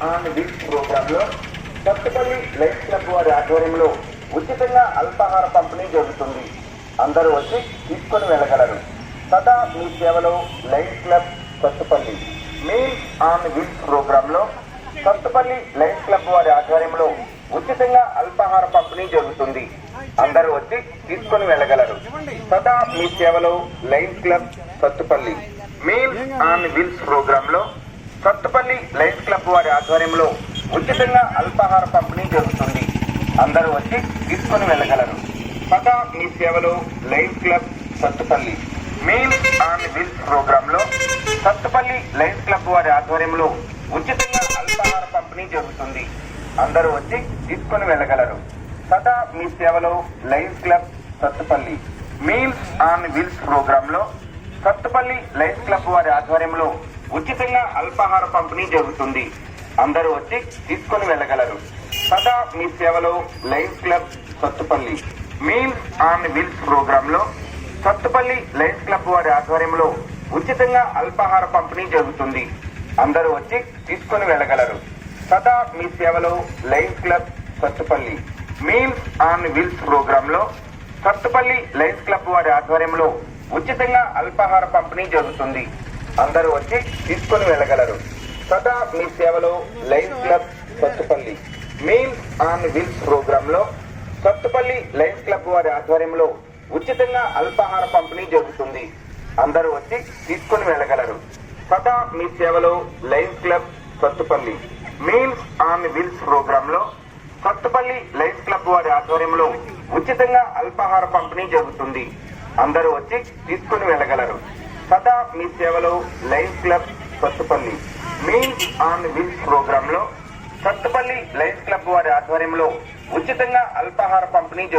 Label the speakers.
Speaker 1: On wheels programme లో Kothapalli life club వారి ఆధ్వర్యంలో ఉచితంగా అల్పాహార పంపిణీ జరుగుతుంది. అందరూ వచ్చి తీసుకొని వెళ్ళగలరు. సదా మీ సేవలో life club Kothapalli. Meals on wheels programme లో కొత్తపల్లి లైఫ్ క్లబ్ వారి ఆధ్వర్యంలో ఉచితంగా అల్పాహార పంపిణీ జరుగుతుంది. అందరూ వచ్చి తీసుకొని వెళ్ళగలరు. సదా మీ సేవలో life club Kothapalli. Meals on wheels programme లో కొత్తపల్లి లైఫ్ క్లబ్ వారి ఆధ్వర్యంలో ఉచితంగా అల్పాహార పంపిణీ జరుగుతుంది. అందరూ వచ్చి తీసుకొని వెళ్ళగలరు. సదా మీ సేవలో life club Kothapalli. Meals on wheels programme లో కొత్తపల్లి లైఫ్ క్లబ్ వారి ఆధ్వర్యంలో ఉచితంగా అల్పాహార పంపిణీ జరుగుతుంది. అందరూ వచ్చి తీసుకొని వెళ్ళగలరు. సదా మీ సేవలో life club Kothapalli. Meals on wheels programme లో కొత్తపల్లి లైఫ్ క్లబ్ వారి ఆధ్వర్యంలో ఉచితంగా అల్పాహార పంపిణీ జరుగుతుంది. అందరూ వచ్చి తీసుకొని వెళ్ళగలరు. సదా మీ సేవలో life club Kothapalli. Meals on wheels programme లో కొత్తపల్లి లైఫ్ క్లబ్ వారి ఆధ్వర్యంలో ఉచితంగా అల్పాహార పంపిణీ జరుగుతుంది. అందరూ వచ్చి తీసుకొని వెళ్ళగలరు. సదా మీ సేవలో life club Kothapalli. Meals on wheels programme లో కొత్తపల్లి లైఫ్ క్లబ్ వారి ఆధ్వర్యంలో ఉచితంగా అల్పాహార పంపిణీ జరుగుతుంది. అందరూ వచ్చి తీసుకొని వెళ్ళగలరు. సదా మీ సేవలో life club Kothapalli. Meals on wheels programme లో కొత్తపల్లి లైఫ్ క్లబ్ వారి ఆధ్వర్యంలో ఉచితంగా అల్పాహార పంపిణీ జరుగుతుంది. అందరూ వచ్చి తీసుకొని వెళ్ళగలరు. సదా మీ సేవలో life club Kothapalli. Meals on wheels programme లో కొత్తపల్లి లైఫ్ క్లబ్ వారి ఆధ్వర్యంలో ఉచితంగా అల్పాహార పంపిణీ జరుగుతుంది. అందరూ వచ్చి తీసుకొని వెళ్ళగలరు. సదా మీ సేవలో life club Kothapalli. Meals on wheels programme లో కొత్తపల్లి లైఫ్ క్లబ్ వారి ఆధ్వర్యంలో ఉచితంగా అల్పాహార పంపిణీ